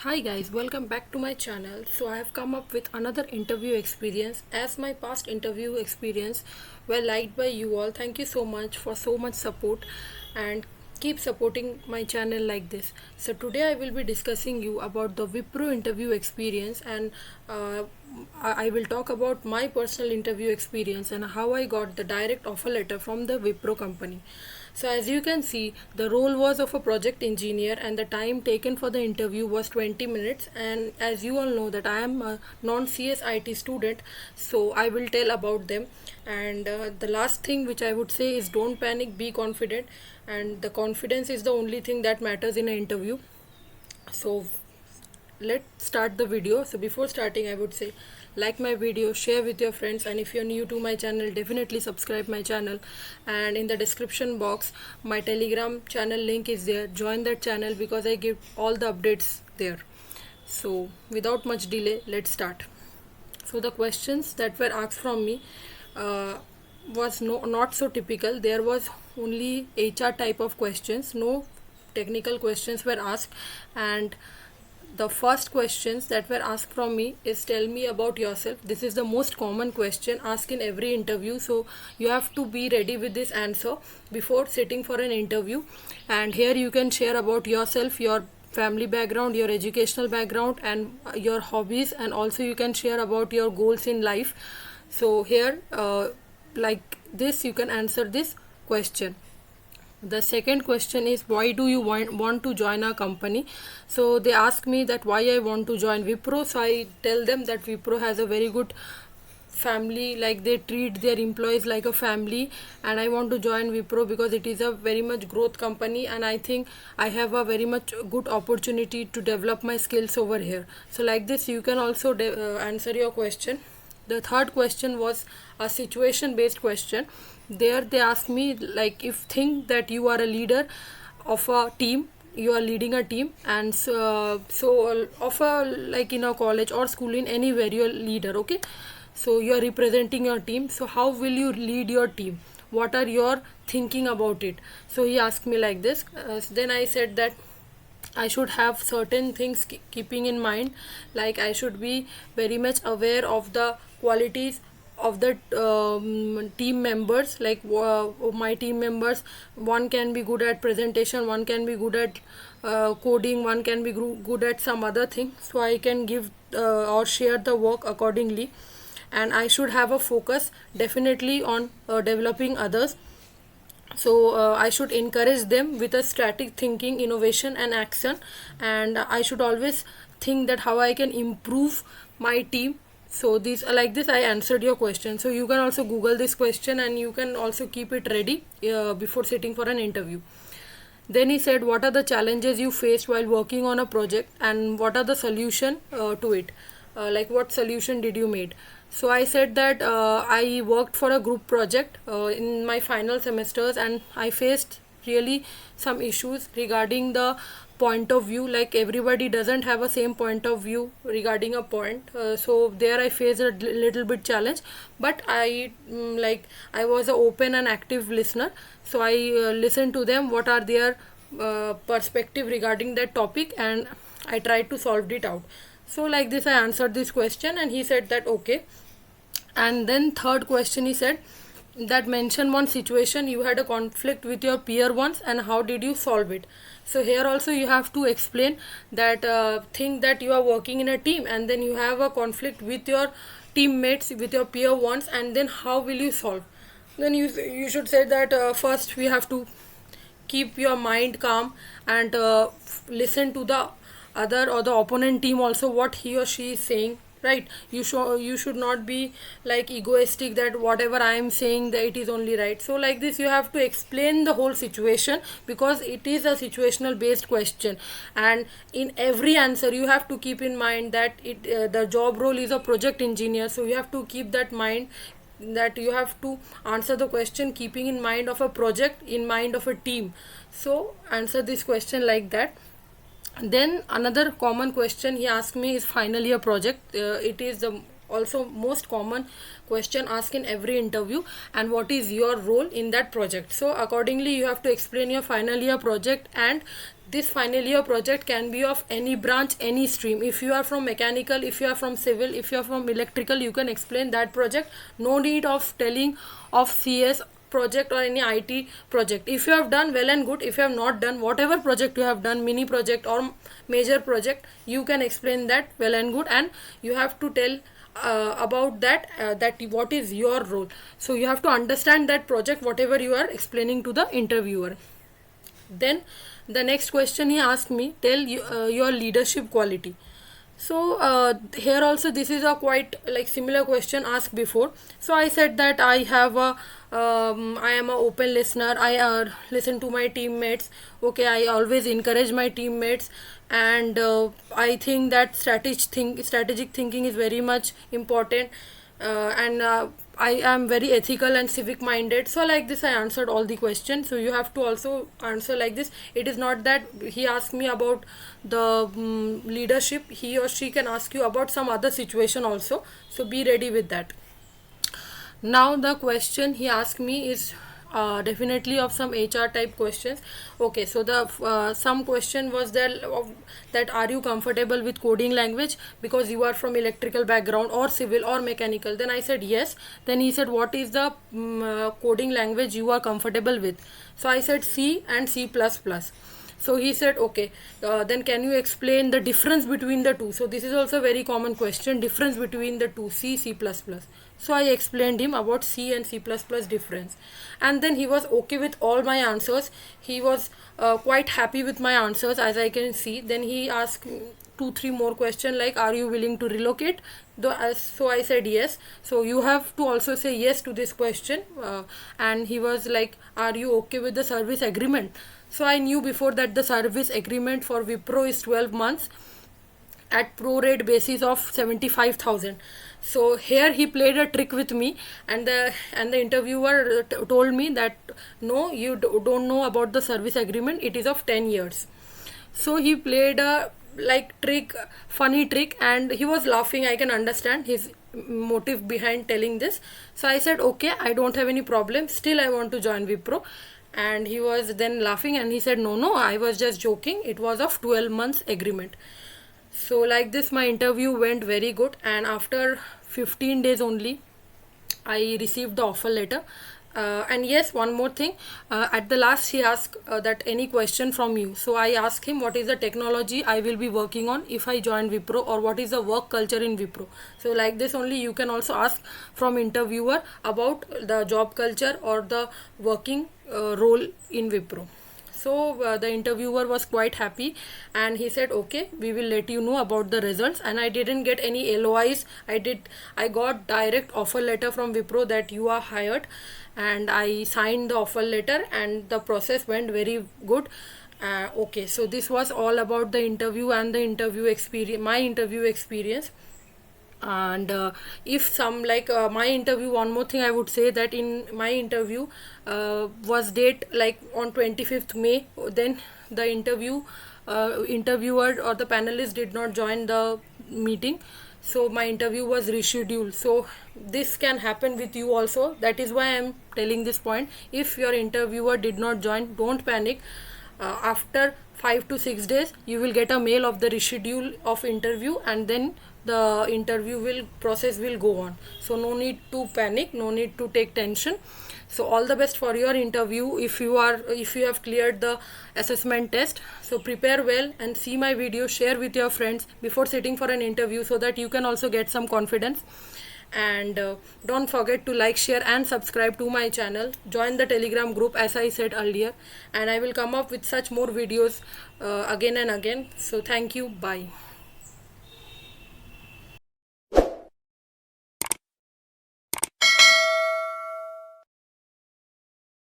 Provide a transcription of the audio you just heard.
Hi guys, welcome back to my channel. So I have come up with another interview experience. As my past interview experience were liked by you all, thank you so much for so much support and keep supporting my channel like this. So today I will be discussing you about the Wipro interview experience, and uh, I will talk about my personal interview experience and how I got the direct offer letter from the Wipro company. So as you can see, the role was of a project engineer and the time taken for the interview was 20 minutes. And as you all know that I am a non-CS IT student, so I will tell about them. And the last thing which I would say is don't panic, be confident, and the confidence is the only thing that matters in an interview. So let's start the video. So before starting, I would say like my video, share with your friends, and if you're new to my channel, definitely subscribe my channel. And in the description box, my Telegram channel link is there. Join that channel because I give all the updates there. So without much delay, let's start. So the questions that were asked from me uh, was not so typical. There was only HR type of questions, no technical questions were asked. And the first questions that were asked from me is tell me about yourself. This is the most common question asked in every interview, so you have to be ready with this answer before sitting for an interview. And here you can share about yourself, your family background, your educational background, and your hobbies, and also you can share about your goals in life. So here like this you can answer this question. The second question is why do you want to join our company. So they ask me that why I want to join Wipro. So I tell them that Wipro has a very good family, like they treat their employees like a family, and I want to join Wipro because it is a very much growth company and I think I have a very much good opportunity to develop my skills over here. So like this you can also answer your question. The third question was a situation based question. There they asked me like if think that you are a leader of a team, you are leading a team, and so of a like in a college or school, in anywhere you are leader, okay, so you are representing your team, so how will you lead your team, what are your thinking about it. So he asked me like this. Then I said that I should have certain things keeping in mind, like I should be very much aware of the qualities of the team members, like my team members, one can be good at presentation, one can be good at coding, one can be good at some other thing, so I can give or share the work accordingly. And I should have a focus definitely on developing others. So I should encourage them with a strategic thinking, innovation and action, and I should always think that how I can improve my team. So this like this I answered your question. So you can also google this question and you can also keep it ready before sitting for an interview. Then he said what are the challenges you faced while working on a project and what are the solution to it, like what solution did you made. So I said that I worked for a group project in my final semesters and I faced really some issues regarding the point of view, like everybody doesn't have a same point of view regarding a point. So there I faced a little bit challenge, but like I was an open and active listener, so I listened to them what are their perspective regarding that topic, and I tried to solve it out. So like this I answered this question and he said that okay. And then third question he said that mention one situation you had a conflict with your peer once and how did you solve it. So here also you have to explain that thing that you are working in a team and then you have a conflict with your teammates, with your peer once, and then how will you solve. Then you should say that first we have to keep your mind calm and listen to the other or the opponent team also what he or she is saying, right. You should not be like egoistic that whatever I am saying that it is only right. So like this you have to explain the whole situation because it is a situational based question, and in every answer you have to keep in mind that the job role is a project engineer, so you have to keep that mind that you have to answer the question keeping in mind of a project, in mind of a team. So answer this question like that. Then another common question he asked me is final year project. It is the also most common question asked in every interview, and what is your role in that project. So accordingly you have to explain your final year project, and this final year project can be of any branch, any stream. If you are from mechanical, if you are from civil, if you are from electrical, you can explain that project. No need of telling of CS project or any IT project. If you have done, well and good. If you have not done, whatever project you have done, mini project or major project, you can explain that well and good, and you have to tell about that what is your role. So you have to understand that project whatever you are explaining to the interviewer. Then the next question he asked me, tell you, your leadership quality. So here also this is a quite like similar question asked before. So I said that I am a open listener. I listen to my teammates. Okay, I always encourage my teammates, and I think that strategic thinking is very much important, and I am very ethical and civic minded. So like this I answered all the questions. So you have to also answer like this. It is not that he asked me about the leadership, he or she can ask you about some other situation also, so be ready with that. Now the question he asked me is definitely of some HR type questions. Okay, so the some question was there of that are you comfortable with coding language, because you are from electrical background or civil or mechanical. Then I said yes. Then he said what is the coding language you are comfortable with. So I said C and C++. So he said okay, then can you explain the difference between the two. So this is also a very common question, difference between the two, C++. So I explained him about C and C++ difference, and then he was okay with all my answers. He was quite happy with my answers, as I can see. Then he asked 2-3 more questions like are you willing to relocate. So I said yes. So you have to also say yes to this question, and he was like are you okay with the service agreement. So I knew before that the service agreement for Wipro is 12 months at pro rate basis of 75,000. So here he played a trick with me, and the interviewer told me that no, you don't know about the service agreement, it is of 10 years. So he played a like trick, funny trick, and he was laughing. I can understand his motive behind telling this. So I said okay, I don't have any problem, still I want to join Wipro. And he was then laughing, and he said no, I was just joking, it was of 12 months agreement. So like this my interview went very good, and after 15 days only I received the offer letter. And yes, one more thing, at the last he asked that any question from you. So I asked him what is the technology I will be working on if I join Wipro, or what is the work culture in Wipro. So like this only you can also ask from interviewer about the job culture or the working role in Wipro. So the interviewer was quite happy, and he said okay, we will let you know about the results. And I didn't get any LOIs. I got direct offer letter from Wipro that you are hired, and I signed the offer letter, and the process went very good. Okay, so this was all about the interview and the interview experience, my interview experience. And if some like my interview, one more thing I would say, that in my interview was date like on 25th May. Then the interviewer or the panelist did not join the meeting, so my interview was rescheduled. So this can happen with you also. That is why I am telling this point. If your interviewer did not join, don't panic. After 5 to 6 days you will get a mail of the reschedule of interview, and then the interview process will go on. So no need to panic, no need to take tension. So all the best for your interview. If you have cleared the assessment test, so prepare well and see my video, share with your friends before sitting for an interview, so that you can also get some confidence. And don't forget to like, share and subscribe to my channel. Join the Telegram group as I said earlier, and I will come up with such more videos again and again. So thank you, bye.